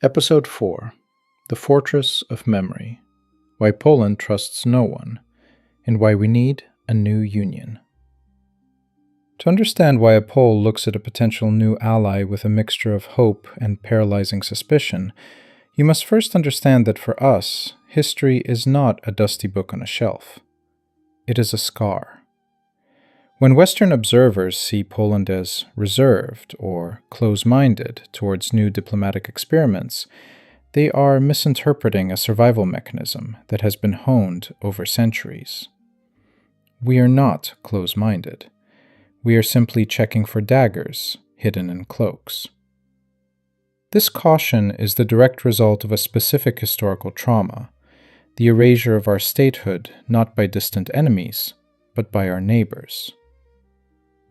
Episode 4: The Fortress of Memory. Why Poland Trusts No One, and Why We Need a New Union. To understand why a Pole looks at a potential new ally with a mixture of hope and paralyzing suspicion, you must first understand that for us, history is not a dusty book on a shelf. It is a scar. When Western observers see Poland as reserved or close-minded towards new diplomatic experiments, they are misinterpreting a survival mechanism that has been honed over centuries. We are not close-minded. We are simply checking for daggers hidden in cloaks. This caution is the direct result of a specific historical trauma, the erasure of our statehood not by distant enemies, but by our neighbors.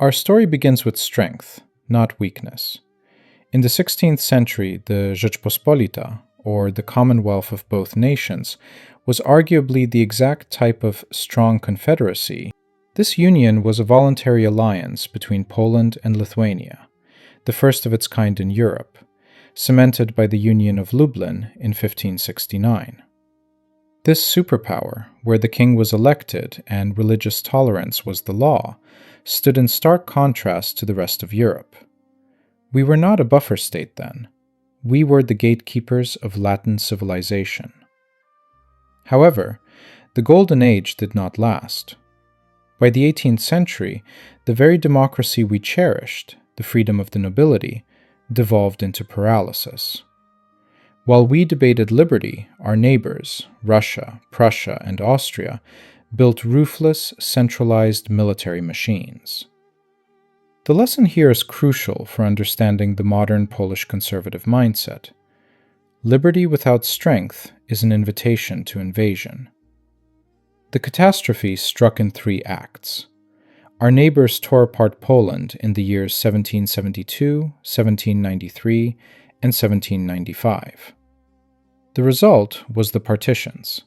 Our story begins with strength, not weakness. In the 16th century, the Rzeczpospolita, or the Commonwealth of both nations, was arguably the exact type of strong confederacy. This union was a voluntary alliance between Poland and Lithuania, the first of its kind in Europe, cemented by the Union of Lublin in 1569. This superpower, where the king was elected and religious tolerance was the law, stood in stark contrast to the rest of Europe. We were not a buffer state then. We were the gatekeepers of Latin civilization. However, the Golden Age did not last. By the 18th century, the very democracy we cherished, the freedom of the nobility, devolved into paralysis. While we debated liberty, our neighbors, Russia, Prussia, and Austria, built ruthless, centralized military machines. The lesson here is crucial for understanding the modern Polish conservative mindset. Liberty without strength is an invitation to invasion. The catastrophe struck in 3 acts. Our neighbors tore apart Poland in the years 1772, 1793, and 1795. The result was the Partitions.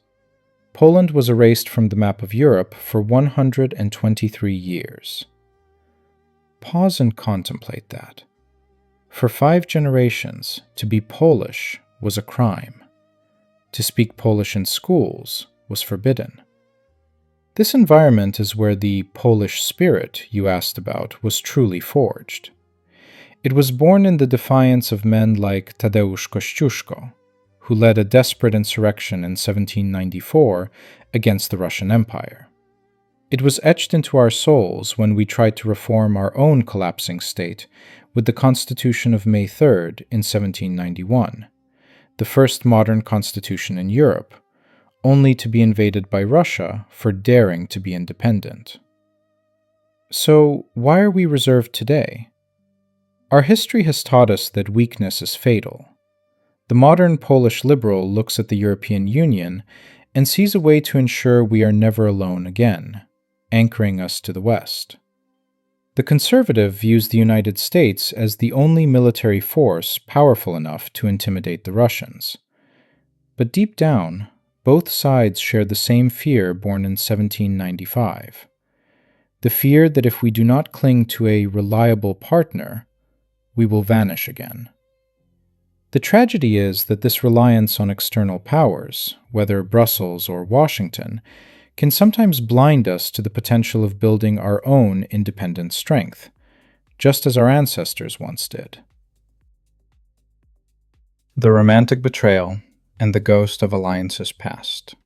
Poland was erased from the map of Europe for 123 years. Pause and contemplate that. For 5 generations, to be Polish was a crime. To speak Polish in schools was forbidden. This environment is where the Polish spirit you asked about was truly forged. It was born in the defiance of men like Tadeusz Kościuszko, who led a desperate insurrection in 1794 against the Russian Empire. It was etched into our souls when we tried to reform our own collapsing state with the Constitution of May 3rd in 1791, the first modern constitution in Europe, only to be invaded by Russia for daring to be independent. So, why are we reserved today? Our history has taught us that weakness is fatal. The modern Polish liberal looks at the European Union and sees a way to ensure we are never alone again, anchoring us to the West. The conservative views the United States as the only military force powerful enough to intimidate the Russians. But deep down, both sides share the same fear born in 1795. The fear that if we do not cling to a reliable partner, we will vanish again. The tragedy is that this reliance on external powers, whether Brussels or Washington, can sometimes blind us to the potential of building our own independent strength, just as our ancestors once did. The Romantic Betrayal and the Ghost of Alliances Past.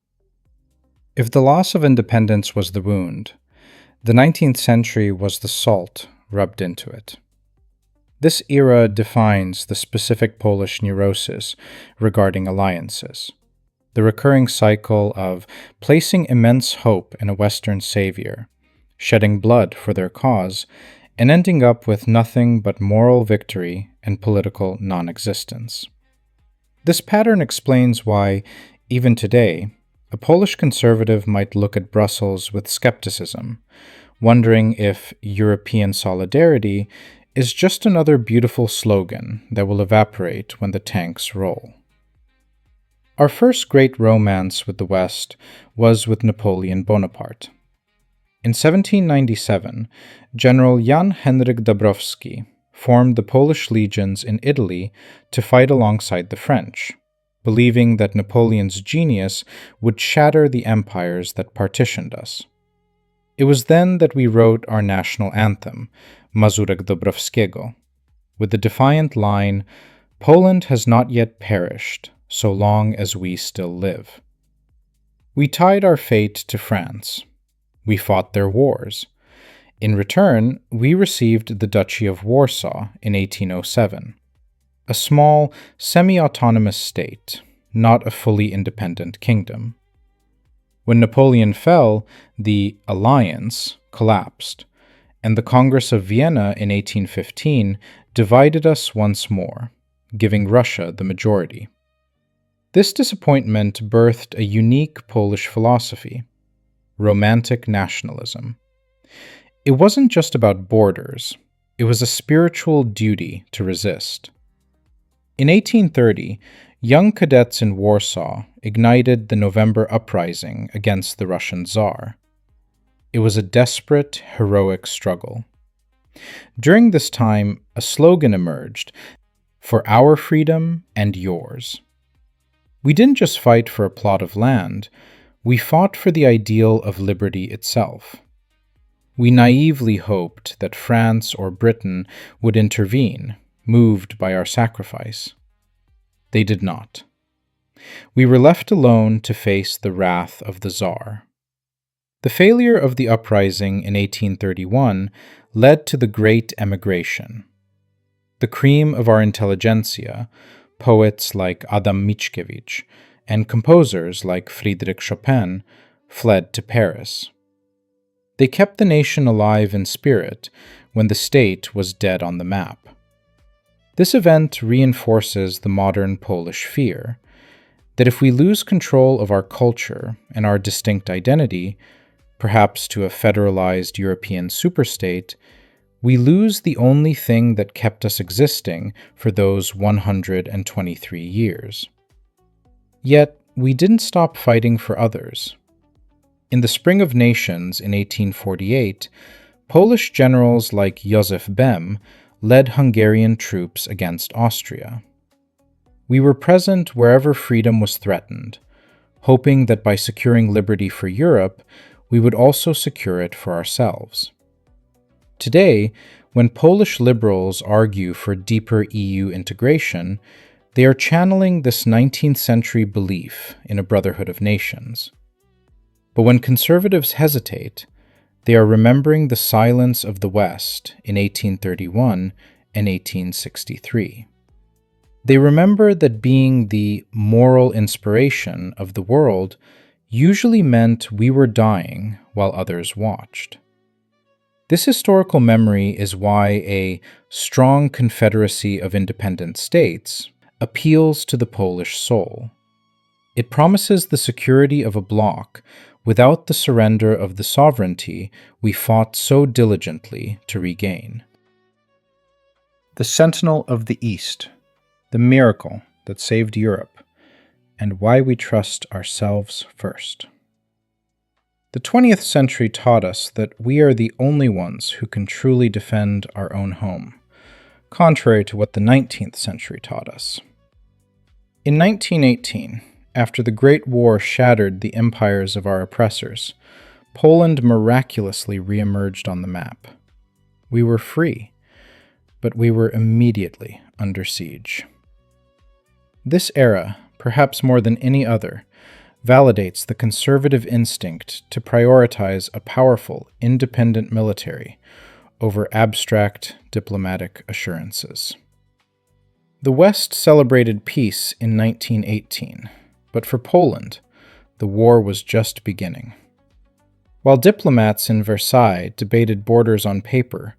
If the loss of independence was the wound, the 19th century was the salt rubbed into it. This era defines the specific Polish neurosis regarding alliances, the recurring cycle of placing immense hope in a Western savior, shedding blood for their cause, and ending up with nothing but moral victory and political non-existence. This pattern explains why, even today, a Polish conservative might look at Brussels with skepticism, wondering if European solidarity is just another beautiful slogan that will evaporate when the tanks roll. Our first great romance with the West was with Napoleon Bonaparte. In 1797, General Jan Henryk Dąbrowski formed the Polish legions in Italy to fight alongside the French, believing that Napoleon's genius would shatter the empires that partitioned us. It was then that we wrote our national anthem, Mazurek Dąbrowskiego, with the defiant line, "Poland has not yet perished, so long as we still live." We tied our fate to France. We fought their wars. In return, we received the Duchy of Warsaw in 1807, a small, semi-autonomous state, not a fully independent kingdom. When Napoleon fell, the alliance collapsed, and the Congress of Vienna in 1815 divided us once more, giving Russia the majority. This disappointment birthed a unique Polish philosophy, romantic nationalism. It wasn't just about borders, it was a spiritual duty to resist. In 1830, young cadets in Warsaw ignited the November uprising against the Russian Tsar. It was a desperate, heroic struggle. During this time, a slogan emerged, "For our freedom and yours." We didn't just fight for a plot of land, we fought for the ideal of liberty itself. We naively hoped that France or Britain would intervene, moved by our sacrifice. They did not. We were left alone to face the wrath of the Tsar. The failure of the uprising in 1831 led to the Great Emigration. The cream of our intelligentsia, poets like Adam Mickiewicz, and composers like Friedrich Chopin, fled to Paris. They kept the nation alive in spirit when the state was dead on the map. This event reinforces the modern Polish fear that if we lose control of our culture and our distinct identity, perhaps to a federalized European superstate, we lose the only thing that kept us existing for those 123 years. Yet, we didn't stop fighting for others. In the Spring of Nations in 1848, Polish generals like Józef Bem led Hungarian troops against Austria. We were present wherever freedom was threatened, hoping that by securing liberty for Europe, we would also secure it for ourselves. Today, when Polish liberals argue for deeper EU integration, they are channeling this 19th century belief in a brotherhood of nations. But when conservatives hesitate, they are remembering the silence of the West in 1831 and 1863. They remember that being the moral inspiration of the world usually meant we were dying while others watched. This historical memory is why a strong confederacy of independent states appeals to the Polish soul. It promises the security of a bloc without the surrender of the sovereignty we fought so diligently to regain. The Sentinel of the East, the miracle that saved Europe, and why we trust ourselves first. The 20th century taught us that we are the only ones who can truly defend our own home, contrary to what the 19th century taught us. In 1918, after the Great War shattered the empires of our oppressors, Poland miraculously re-emerged on the map. We were free, but we were immediately under siege. This era, perhaps more than any other, validates the conservative instinct to prioritize a powerful, independent military over abstract diplomatic assurances. The West celebrated peace in 1918. But for Poland, the war was just beginning. While diplomats in Versailles debated borders on paper,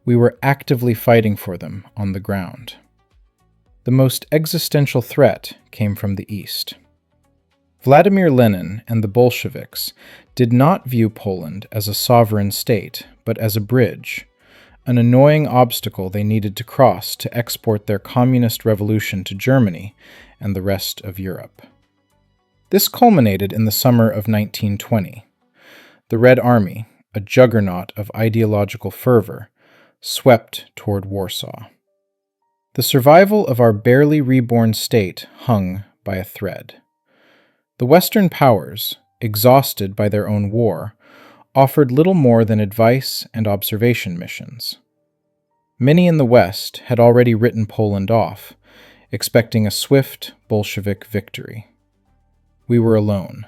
we were actively fighting for them on the ground. The most existential threat came from the East. Vladimir Lenin and the Bolsheviks did not view Poland as a sovereign state, but as a bridge, an annoying obstacle they needed to cross to export their communist revolution to Germany and the rest of Europe. This culminated in the summer of 1920. The Red Army, a juggernaut of ideological fervor, swept toward Warsaw. The survival of our barely reborn state hung by a thread. The Western powers, exhausted by their own war, offered little more than advice and observation missions. Many in the West had already written Poland off, expecting a swift Bolshevik victory. We were alone.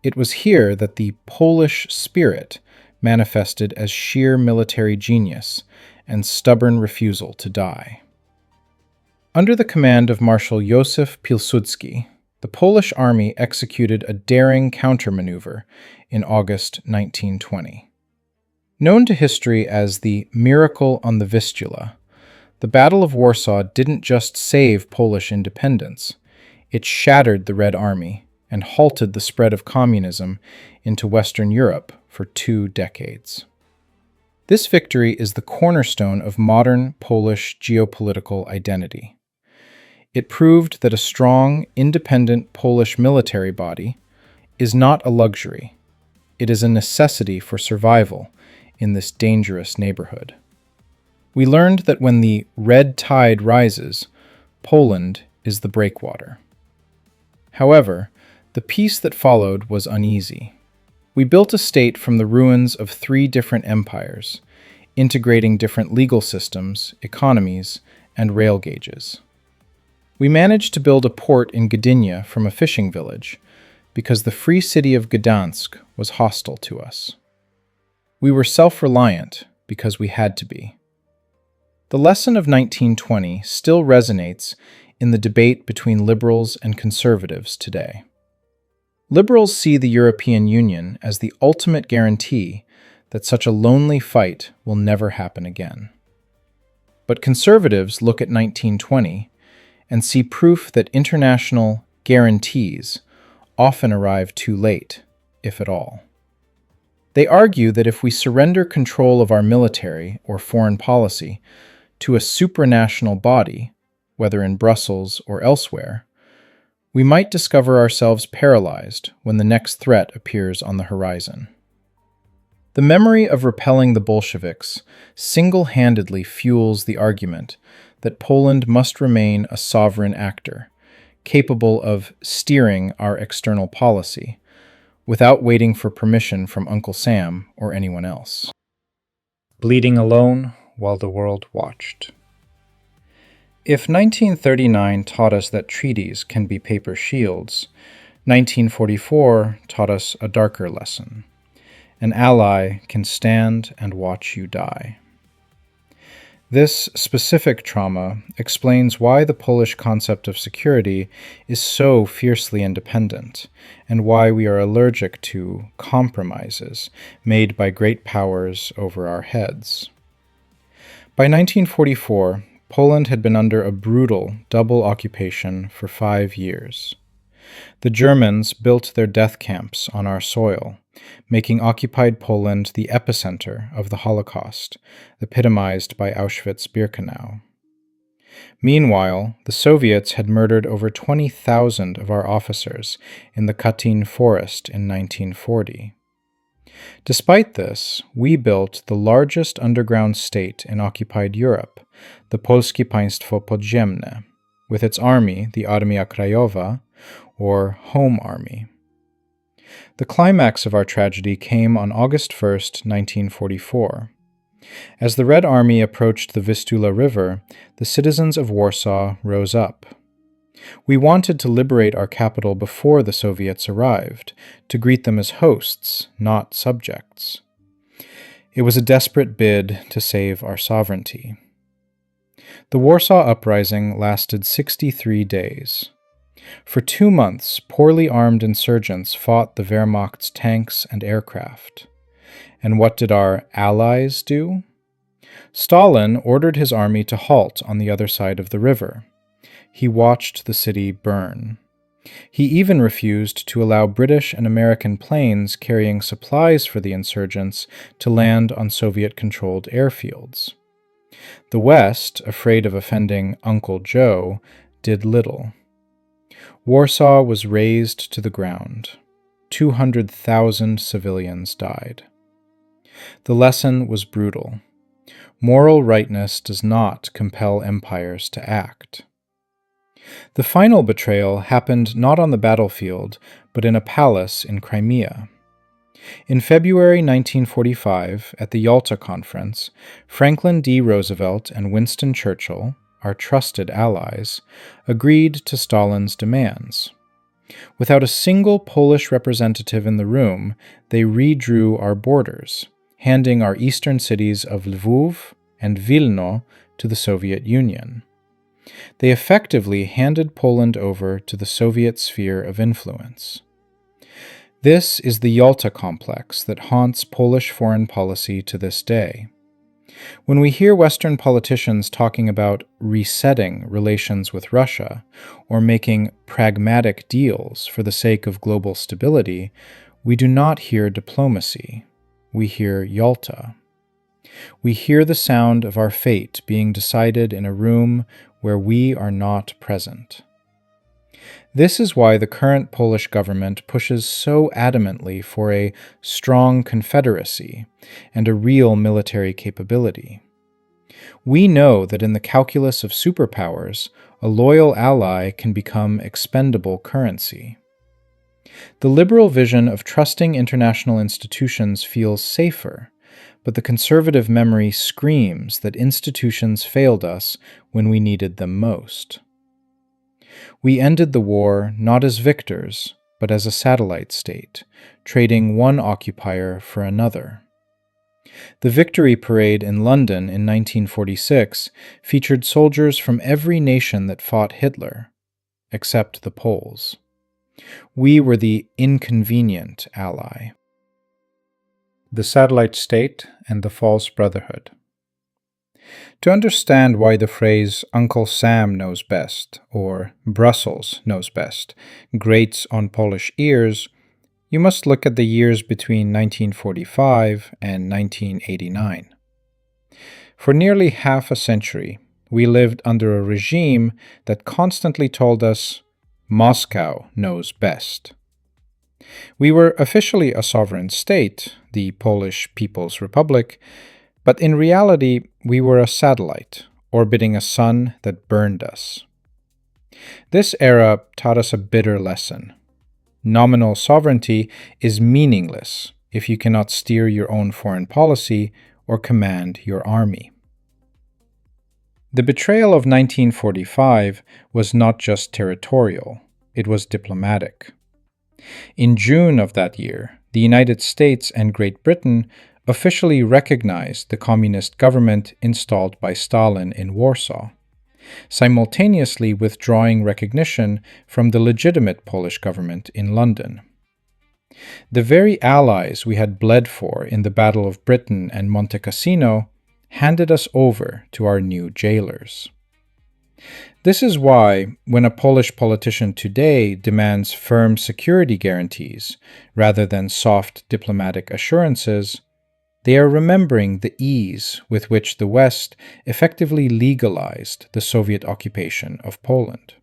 It was here that the Polish spirit manifested as sheer military genius and stubborn refusal to die. Under the command of Marshal Józef Pilsudski, the Polish army executed a daring countermaneuver in August 1920. Known to history as the Miracle on the Vistula, the Battle of Warsaw didn't just save Polish independence, it shattered the Red Army and halted the spread of communism into Western Europe for 2 decades. This victory is the cornerstone of modern Polish geopolitical identity. It proved that a strong, independent Polish military body is not a luxury. It is a necessity for survival in this dangerous neighborhood. We learned that when the red tide rises, Poland is the breakwater. However, the peace that followed was uneasy. We built a state from the ruins of 3 different empires, integrating different legal systems, economies, and rail gauges. We managed to build a port in Gdynia from a fishing village because the free city of Gdansk was hostile to us. We were self-reliant because we had to be. The lesson of 1920 still resonates in the debate between liberals and conservatives today. Liberals see the European Union as the ultimate guarantee that such a lonely fight will never happen again. But conservatives look at 1920 and see proof that international guarantees often arrive too late, if at all. They argue that if we surrender control of our military or foreign policy to a supranational body, whether in Brussels or elsewhere, we might discover ourselves paralyzed when the next threat appears on the horizon. The memory of repelling the Bolsheviks single-handedly fuels the argument that Poland must remain a sovereign actor, capable of steering our external policy, without waiting for permission from Uncle Sam or anyone else. Bleeding alone while the world watched. If 1939 taught us that treaties can be paper shields, 1944 taught us a darker lesson. An ally can stand and watch you die. This specific trauma explains why the Polish concept of security is so fiercely independent, and why we are allergic to compromises made by great powers over our heads. By 1944, Poland had been under a brutal double occupation for 5 years. The Germans built their death camps on our soil, making occupied Poland the epicenter of the Holocaust, epitomized by Auschwitz-Birkenau. Meanwhile, the Soviets had murdered over 20,000 of our officers in the Katyn forest in 1940. Despite this, we built the largest underground state in occupied Europe, the Polskie Państwo Podziemne, with its army, the Armia Krajowa, or Home Army. The climax of our tragedy came on August 1st, 1944. As the Red Army approached the Vistula River, the citizens of Warsaw rose up. We wanted to liberate our capital before the Soviets arrived, to greet them as hosts, not subjects. It was a desperate bid to save our sovereignty. The Warsaw Uprising lasted 63 days. For 2 months, poorly armed insurgents fought the Wehrmacht's tanks and aircraft. And what did our allies do? Stalin ordered his army to halt on the other side of the river. He watched the city burn. He even refused to allow British and American planes carrying supplies for the insurgents to land on Soviet-controlled airfields. The West, afraid of offending Uncle Joe, did little. Warsaw was razed to the ground. 200,000 civilians died. The lesson was brutal. Moral rightness does not compel empires to act. The final betrayal happened not on the battlefield, but in a palace in Crimea. In February 1945, at the Yalta Conference, Franklin D. Roosevelt and Winston Churchill, our trusted allies, agreed to Stalin's demands. Without a single Polish representative in the room, they redrew our borders, handing our eastern cities of Lvov and Vilno to the Soviet Union. They effectively handed Poland over to the Soviet sphere of influence. This is the Yalta Complex that haunts Polish foreign policy to this day. When we hear Western politicians talking about resetting relations with Russia or making pragmatic deals for the sake of global stability, we do not hear diplomacy. We hear Yalta. We hear the sound of our fate being decided in a room where we are not present. This is why the current Polish government pushes so adamantly for a strong confederacy and a real military capability. We know that in the calculus of superpowers, a loyal ally can become expendable currency. The liberal vision of trusting international institutions feels safer, but the conservative memory screams that institutions failed us when we needed them most. We ended the war not as victors, but as a satellite state, trading one occupier for another. The Victory Parade in London in 1946 featured soldiers from every nation that fought Hitler, except the Poles. We were the inconvenient ally. The Satellite State and the False Brotherhood. To understand why the phrase Uncle Sam knows best, or Brussels knows best, grates on Polish ears, you must look at the years between 1945 and 1989. For nearly half a century, we lived under a regime that constantly told us, Moscow knows best. We were officially a sovereign state, the Polish People's Republic, but in reality, we were a satellite, orbiting a sun that burned us. This era taught us a bitter lesson. Nominal sovereignty is meaningless if you cannot steer your own foreign policy or command your army. The betrayal of 1945 was not just territorial, it was diplomatic. In June of that year, the United States and Great Britain officially recognized the communist government installed by Stalin in Warsaw, simultaneously withdrawing recognition from the legitimate Polish government in London. The very allies we had bled for in the Battle of Britain and Monte Cassino handed us over to our new jailers. This is why, when a Polish politician today demands firm security guarantees rather than soft diplomatic assurances, they are remembering the ease with which the West effectively legalized the Soviet occupation of Poland.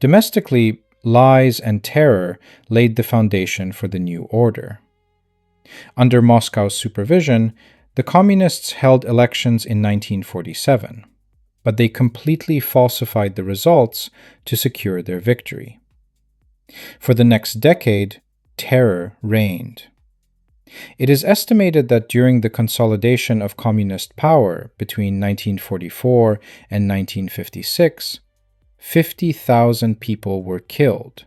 Domestically, lies and terror laid the foundation for the new order. Under Moscow's supervision, the Communists held elections in 1947, but they completely falsified the results to secure their victory. For the next decade, terror reigned. It is estimated that during the consolidation of communist power between 1944 and 1956, 50,000 people were killed,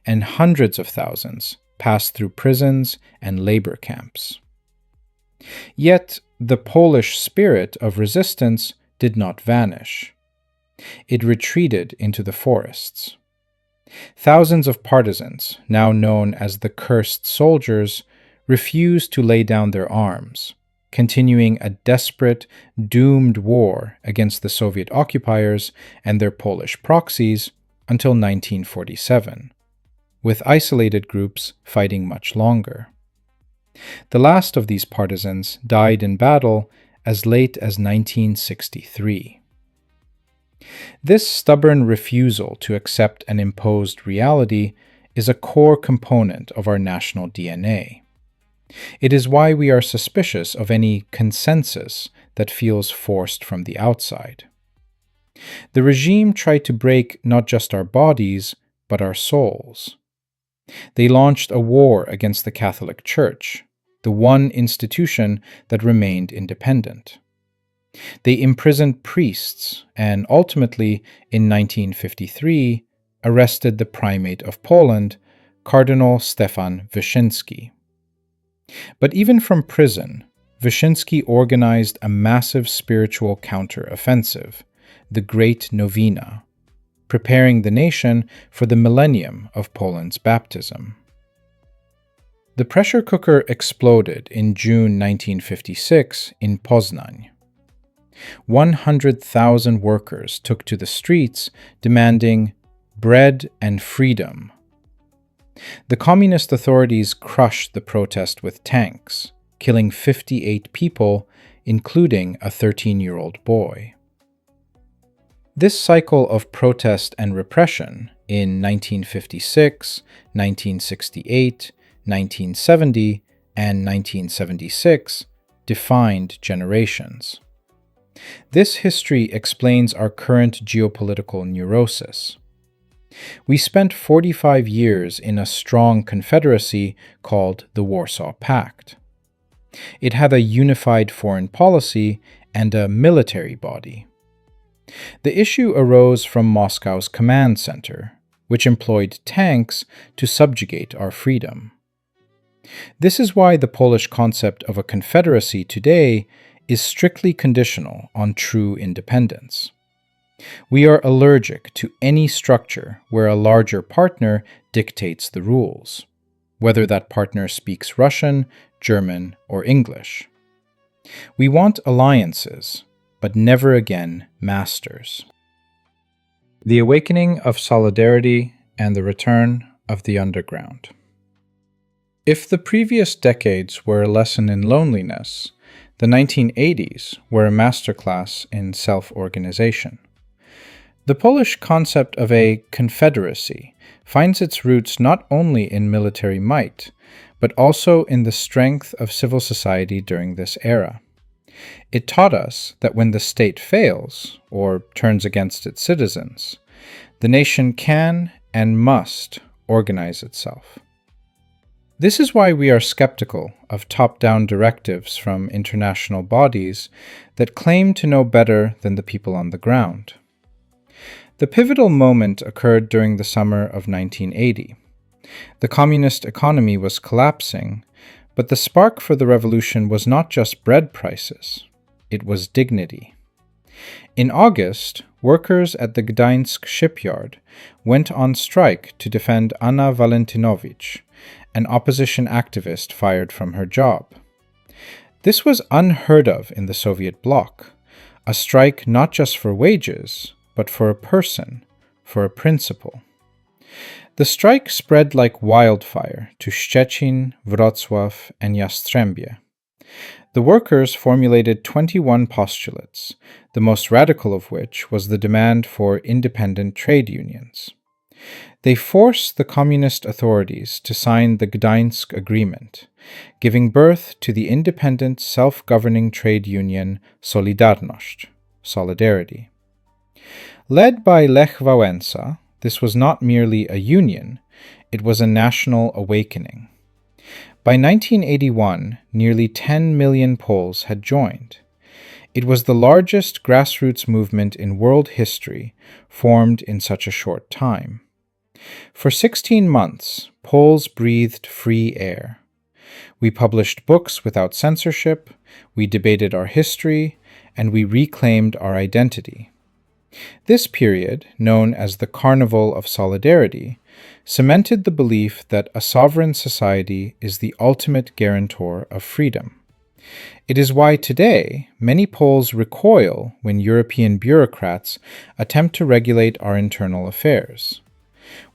and hundreds of thousands passed through prisons and labor camps. Yet, the Polish spirit of resistance did not vanish. It retreated into the forests. Thousands of partisans, now known as the cursed soldiers, refused to lay down their arms, continuing a desperate, doomed war against the Soviet occupiers and their Polish proxies until 1947, with isolated groups fighting much longer. The last of these partisans died in battle as late as 1963. This stubborn refusal to accept an imposed reality is a core component of our national DNA. It is why we are suspicious of any consensus that feels forced from the outside. The regime tried to break not just our bodies, but our souls. They launched a war against the Catholic Church, the one institution that remained independent. They imprisoned priests and ultimately, in 1953, arrested the primate of Poland, Cardinal Stefan Wyszyński. But even from prison, Wyszyński organized a massive spiritual counter-offensive, the Great Novena, preparing the nation for the millennium of Poland's baptism. The pressure cooker exploded in June 1956 in Poznań. 100,000 workers took to the streets demanding bread and freedom. The communist authorities crushed the protest with tanks, killing 58 people, including a 13-year-old boy. This cycle of protest and repression in 1956, 1968, 1970, and 1976 defined generations. This history explains our current geopolitical neurosis. We spent 45 years in a strong confederacy called the Warsaw Pact. It had a unified foreign policy and a military body. The issue arose from Moscow's command center, which employed tanks to subjugate our freedom. This is why the Polish concept of a confederacy today is strictly conditional on true independence. We are allergic to any structure where a larger partner dictates the rules, whether that partner speaks Russian, German, or English. We want alliances, but never again masters. The awakening of solidarity and the return of the underground. If the previous decades were a lesson in loneliness, the 1980s were a masterclass in self-organization. The Polish concept of a confederacy finds its roots not only in military might, but also in the strength of civil society during this era. It taught us that when the state fails, or turns against its citizens, the nation can and must organize itself. This is why we are skeptical of top-down directives from international bodies that claim to know better than the people on the ground. The pivotal moment occurred during the summer of 1980. The communist economy was collapsing, but the spark for the revolution was not just bread prices, it was dignity. In August, workers at the Gdańsk shipyard went on strike to defend Anna Walentynovich, an opposition activist fired from her job. This was unheard of in the Soviet bloc, a strike not just for wages, but for a person, for a principle. The strike spread like wildfire to Szczecin, Wrocław, and Jastrzębie. The workers formulated 21 postulates, the most radical of which was the demand for independent trade unions. They forced the communist authorities to sign the Gdańsk Agreement, giving birth to the independent self-governing trade union Solidarność, Solidarity. Led by Lech Wałęsa, this was not merely a union, it was a national awakening. By 1981, nearly 10 million Poles had joined. It was the largest grassroots movement in world history formed in such a short time. For 16 months, Poles breathed free air. We published books without censorship, we debated our history, and we reclaimed our identity. This period, known as the Carnival of Solidarity, cemented the belief that a sovereign society is the ultimate guarantor of freedom. It is why today many Poles recoil when European bureaucrats attempt to regulate our internal affairs.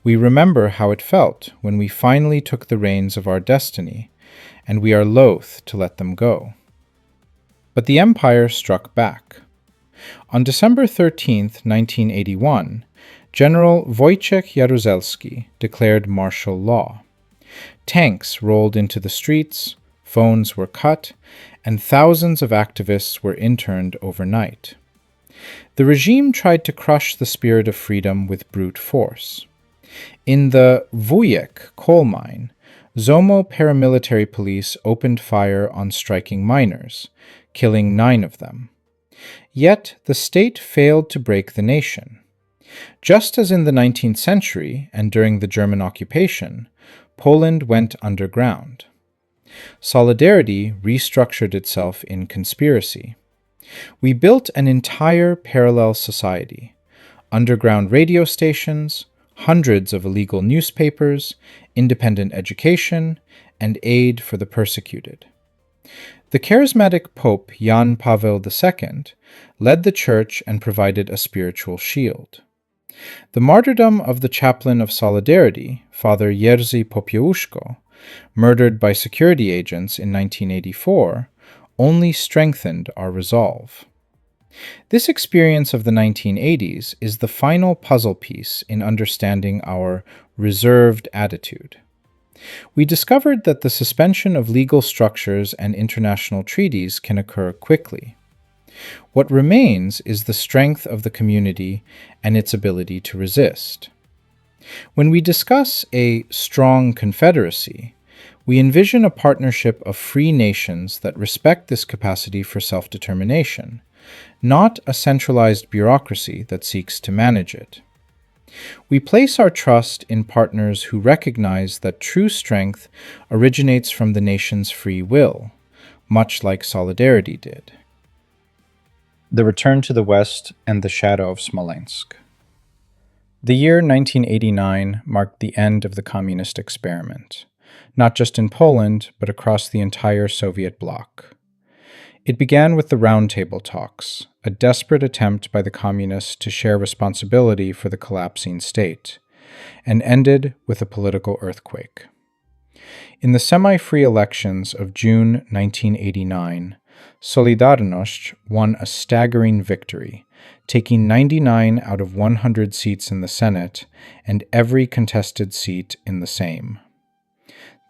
We remember how it felt when we finally took the reins of our destiny, and we are loath to let them go. But the empire struck back. On December 13, 1981, General Wojciech Jaruzelski declared martial law. Tanks rolled into the streets, phones were cut, and thousands of activists were interned overnight. The regime tried to crush the spirit of freedom with brute force. In the Wujek coal mine, Zomo paramilitary police opened fire on striking miners, killing 9 of them. Yet the state failed to break the nation. Just as in the 19th century and during the German occupation, Poland went underground. Solidarity restructured itself in conspiracy. We built an entire parallel society: underground radio stations, hundreds of illegal newspapers, independent education, and aid for the persecuted. The charismatic Pope Jan Paweł II led the Church and provided a spiritual shield. The martyrdom of the chaplain of Solidarity, Father Jerzy Popiełuszko, murdered by security agents in 1984, only strengthened our resolve. This experience of the 1980s is the final puzzle piece in understanding our reserved attitude. We discovered that the suspension of legal structures and international treaties can occur quickly. What remains is the strength of the community and its ability to resist. When we discuss a strong confederacy, we envision a partnership of free nations that respect this capacity for self-determination, not a centralized bureaucracy that seeks to manage it. We place our trust in partners who recognize that true strength originates from the nation's free will, much like Solidarity did. The return to the West and the shadow of Smoleńsk. The year 1989 marked the end of the communist experiment, not just in Poland, but across the entire Soviet bloc. It began with the Roundtable Talks, a desperate attempt by the communists to share responsibility for the collapsing state, and ended with a political earthquake. In the semi-free elections of June 1989, Solidarność won a staggering victory, taking 99 out of 100 seats in the Senate and every contested seat in the Sejm.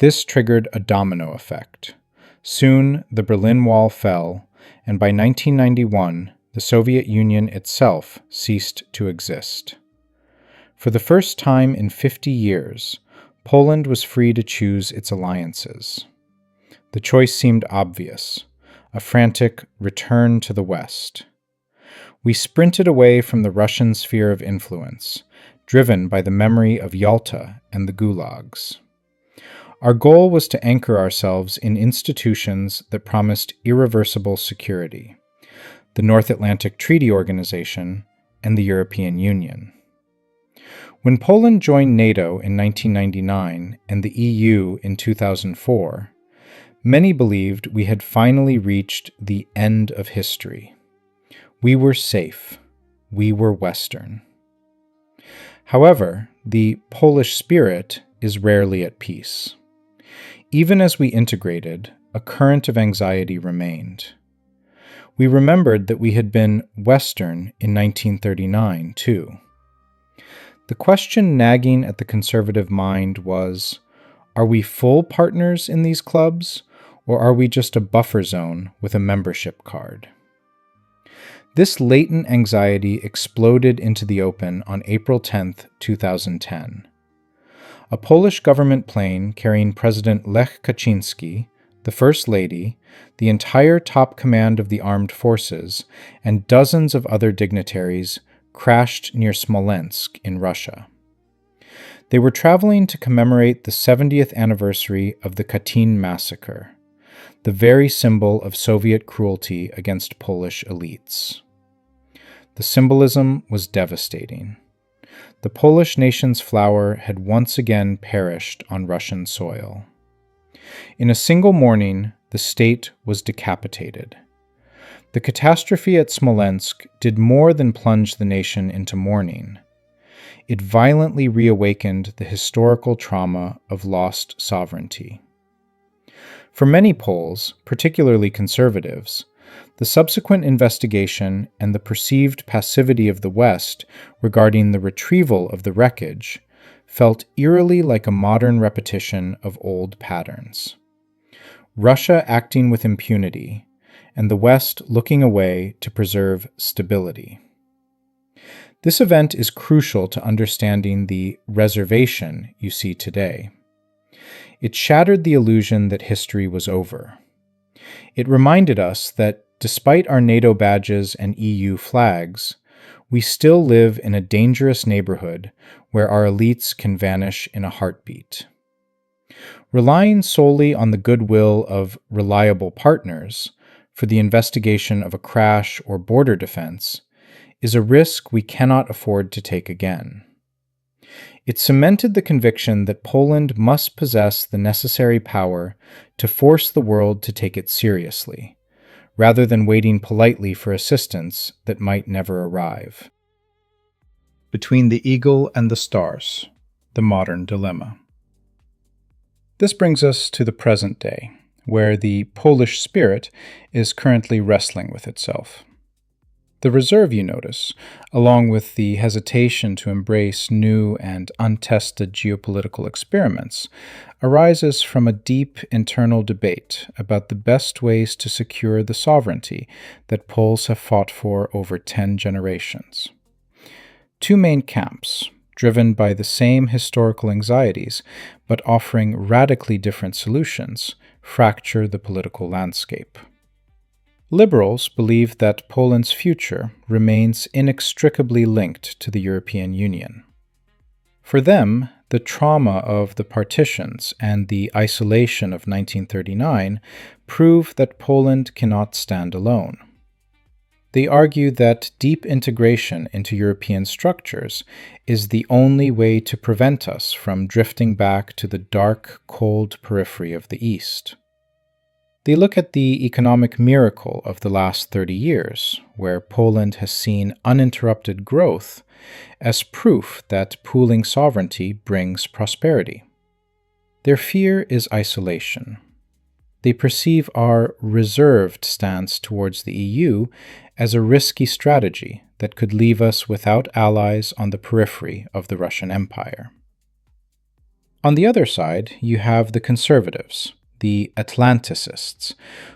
This triggered a domino effect. Soon, the Berlin Wall fell, and by 1991, the Soviet Union itself ceased to exist. For the first time in 50 years, Poland was free to choose its alliances. The choice seemed obvious: a frantic return to the West. We sprinted away from the Russian sphere of influence, driven by the memory of Yalta and the gulags. Our goal was to anchor ourselves in institutions that promised irreversible security: the North Atlantic Treaty Organization and the European Union. When Poland joined NATO in 1999 and the EU in 2004, many believed we had finally reached the end of history. We were safe. We were Western. However, the Polish spirit is rarely at peace. Even as we integrated, a current of anxiety remained. We remembered that we had been Western in 1939, too. The question nagging at the conservative mind was, are we full partners in these clubs, or are we just a buffer zone with a membership card? This latent anxiety exploded into the open on April 10, 2010. A Polish government plane carrying President Lech Kaczynski, the First Lady, the entire top command of the armed forces, and dozens of other dignitaries crashed near Smoleńsk in Russia. They were traveling to commemorate the 70th anniversary of the Katyn massacre, the very symbol of Soviet cruelty against Polish elites. The symbolism was devastating. The Polish nation's flower had once again perished on Russian soil. In a single morning, the state was decapitated. The catastrophe at Smoleńsk did more than plunge the nation into mourning. It violently reawakened the historical trauma of lost sovereignty. For many Poles, particularly conservatives, the subsequent investigation and the perceived passivity of the West regarding the retrieval of the wreckage felt eerily like a modern repetition of old patterns. Russia acting with impunity, and the West looking away to preserve stability. This event is crucial to understanding the reservation you see today. It shattered the illusion that history was over. It reminded us that despite our NATO badges and EU flags, we still live in a dangerous neighborhood where our elites can vanish in a heartbeat. Relying solely on the goodwill of reliable partners for the investigation of a crash or border defense is a risk we cannot afford to take again. It cemented the conviction that Poland must possess the necessary power to force the world to take it seriously, rather than waiting politely for assistance that might never arrive. Between the eagle and the stars, the modern dilemma. This brings us to the present day, where the Polish spirit is currently wrestling with itself. The reserve, you notice, along with the hesitation to embrace new and untested geopolitical experiments, arises from a deep internal debate about the best ways to secure the sovereignty that Poles have fought for over 10 generations. Two main camps, driven by the same historical anxieties, but offering radically different solutions, fracture the political landscape. Liberals believe that Poland's future remains inextricably linked to the European Union. For them, the trauma of the partitions and the isolation of 1939 prove that Poland cannot stand alone. They argue that deep integration into European structures is the only way to prevent us from drifting back to the dark, cold periphery of the East. They look at the economic miracle of the last 30 years, where Poland has seen uninterrupted growth, as proof that pooling sovereignty brings prosperity. Their fear is isolation. They perceive our reserved stance towards the EU as a risky strategy that could leave us without allies on the periphery of the Russian Empire. On the other side, you have the conservatives, the Atlanticists,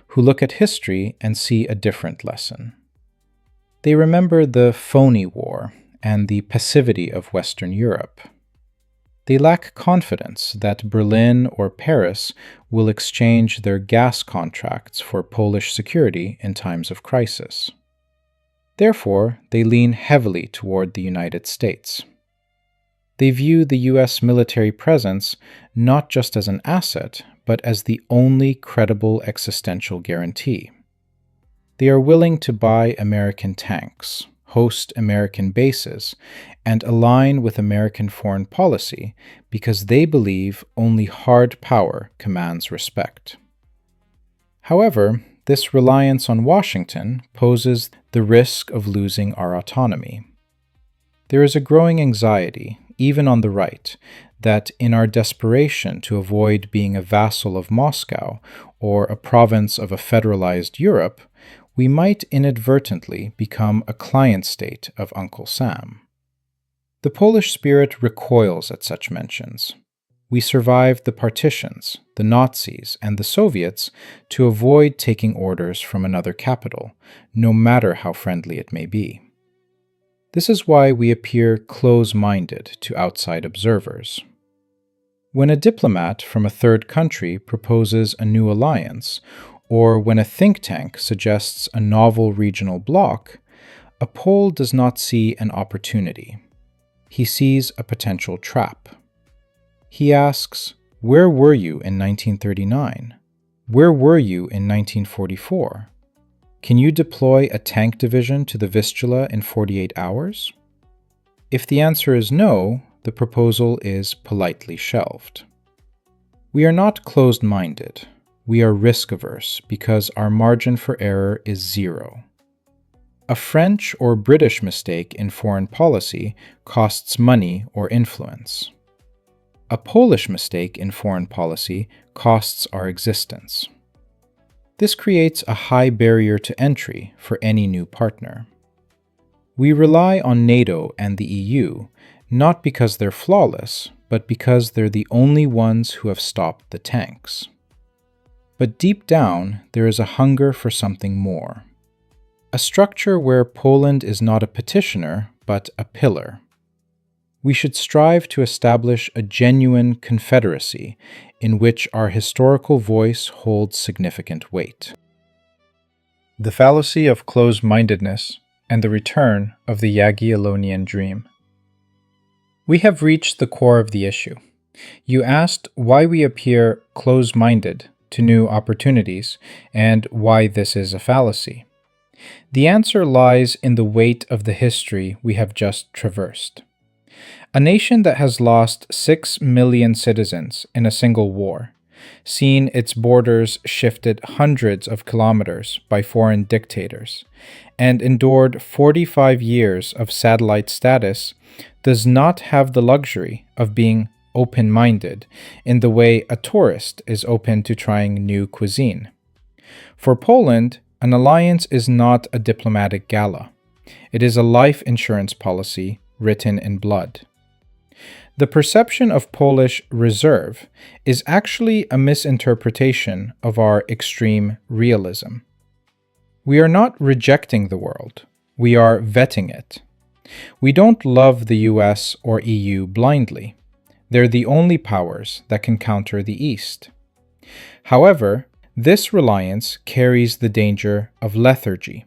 who look at history and see a different lesson. They remember the phony war and the passivity of Western Europe. They lack confidence that Berlin or Paris will exchange their gas contracts for Polish security in times of crisis. Therefore, they lean heavily toward the United States. They view the U.S. military presence not just as an asset, but as the only credible existential guarantee. They are willing to buy American tanks, host American bases, and align with American foreign policy because they believe only hard power commands respect. However, this reliance on Washington poses the risk of losing our autonomy. There is a growing anxiety, even on the right, that in our desperation to avoid being a vassal of Moscow or a province of a federalized Europe, we might inadvertently become a client state of Uncle Sam. The Polish spirit recoils at such mentions. We survived the partitions, the Nazis, and the Soviets to avoid taking orders from another capital, no matter how friendly it may be. This is why we appear close-minded to outside observers. When a diplomat from a third country proposes a new alliance, or when a think tank suggests a novel regional bloc, a Pole does not see an opportunity. He sees a potential trap. He asks, "Where were you in 1939? Where were you in 1944? Can you deploy a tank division to the Vistula in 48 hours? If the answer is no, the proposal is politely shelved. We are not closed-minded. We are risk-averse because our margin for error is zero. A French or British mistake in foreign policy costs money or influence. A Polish mistake in foreign policy costs our existence. This creates a high barrier to entry for any new partner. We rely on NATO and the EU, not because they're flawless, but because they're the only ones who have stopped the tanks. But deep down, there is a hunger for something more. A structure where Poland is not a petitioner, but a pillar. We should strive to establish a genuine confederacy in which our historical voice holds significant weight. The fallacy of closed-mindedness and the return of the Jagiellonian dream. We have reached the core of the issue. You asked why we appear closed-minded to new opportunities and why this is a fallacy. The answer lies in the weight of the history we have just traversed. A nation that has lost 6 million citizens in a single war, seen its borders shifted hundreds of kilometers by foreign dictators, and endured 45 years of satellite status, does not have the luxury of being open-minded in the way a tourist is open to trying new cuisine. For Poland, an alliance is not a diplomatic gala. It is a life insurance policy written in blood. The perception of Polish reserve is actually a misinterpretation of our extreme realism. We are not rejecting the world. We are vetting it. We don't love the US or EU blindly. They're the only powers that can counter the East. However, this reliance carries the danger of lethargy,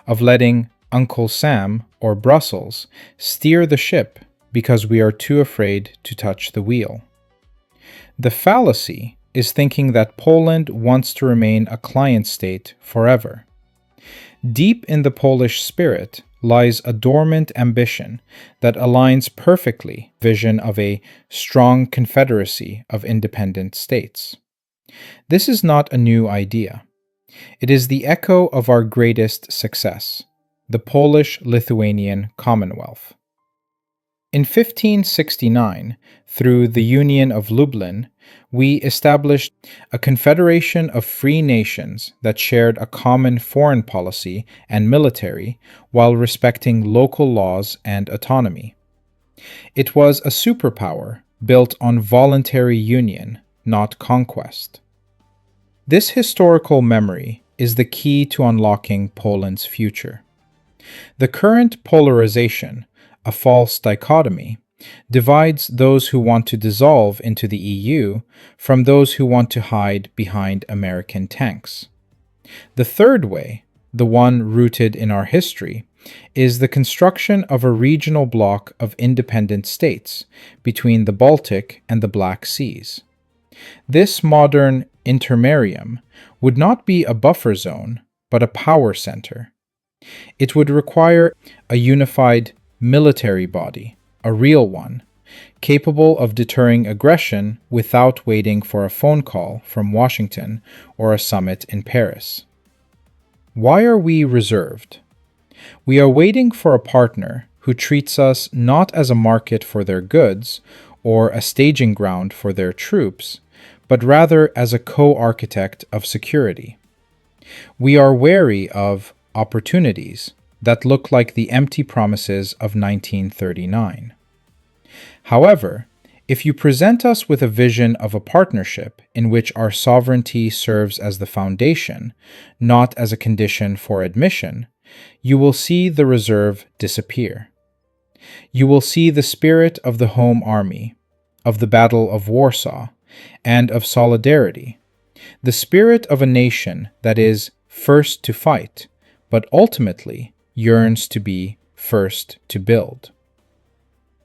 of letting Uncle Sam or Brussels steer the ship because we are too afraid to touch the wheel. The fallacy is thinking that Poland wants to remain a client state forever. Deep in the Polish spirit lies a dormant ambition that aligns perfectly with the vision of a strong confederacy of independent states. This is not a new idea. It is the echo of our greatest success, the Polish-Lithuanian Commonwealth. In 1569, through the Union of Lublin, we established a confederation of free nations that shared a common foreign policy and military while respecting local laws and autonomy. It was a superpower built on voluntary union, not conquest. This historical memory is the key to unlocking Poland's future. The current polarization, a false dichotomy, divides those who want to dissolve into the EU from those who want to hide behind American tanks. The third way, the one rooted in our history, is the construction of a regional bloc of independent states between the Baltic and the Black Seas. This modern Intermarium would not be a buffer zone, but a power center. It would require a unified military body, a real one, capable of deterring aggression without waiting for a phone call from Washington or a summit in Paris. Why are we reserved? We are waiting for a partner who treats us not as a market for their goods or a staging ground for their troops, but rather as a co-architect of security. We are wary of opportunities that look like the empty promises of 1939. However, if you present us with a vision of a partnership in which our sovereignty serves as the foundation, not as a condition for admission, you will see the reserve disappear. You will see the spirit of the Home Army, of the Battle of Warsaw, and of solidarity, the spirit of a nation that is first to fight, but ultimately yearns to be first to build.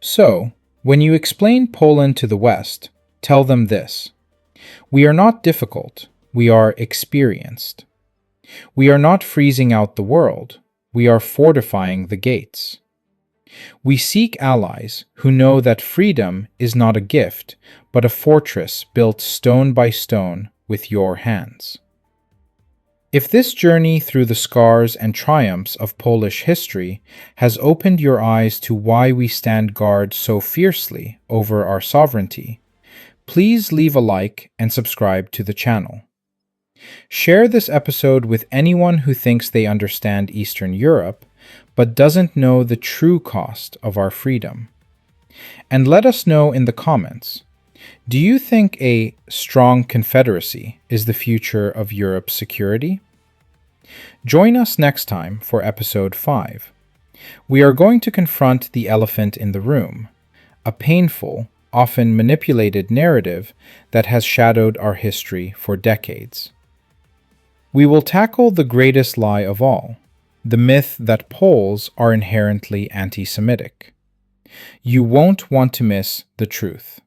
So, when you explain Poland to the West, tell them this: we are not difficult, we are experienced. We are not freezing out the world, we are fortifying the gates. We seek allies who know that freedom is not a gift, but a fortress built stone by stone with your hands. If this journey through the scars and triumphs of Polish history has opened your eyes to why we stand guard so fiercely over our sovereignty, please leave a like and subscribe to the channel. Share this episode with anyone who thinks they understand Eastern Europe, but doesn't know the true cost of our freedom. And let us know in the comments, Do you think a strong Confederacy is the future of Europe's security? Join us next time for Episode 5. We are going to confront the elephant in the room, a painful, often manipulated narrative that has shadowed our history for decades. We will tackle the greatest lie of all, the myth that Poles are inherently anti-Semitic. You won't want to miss the truth.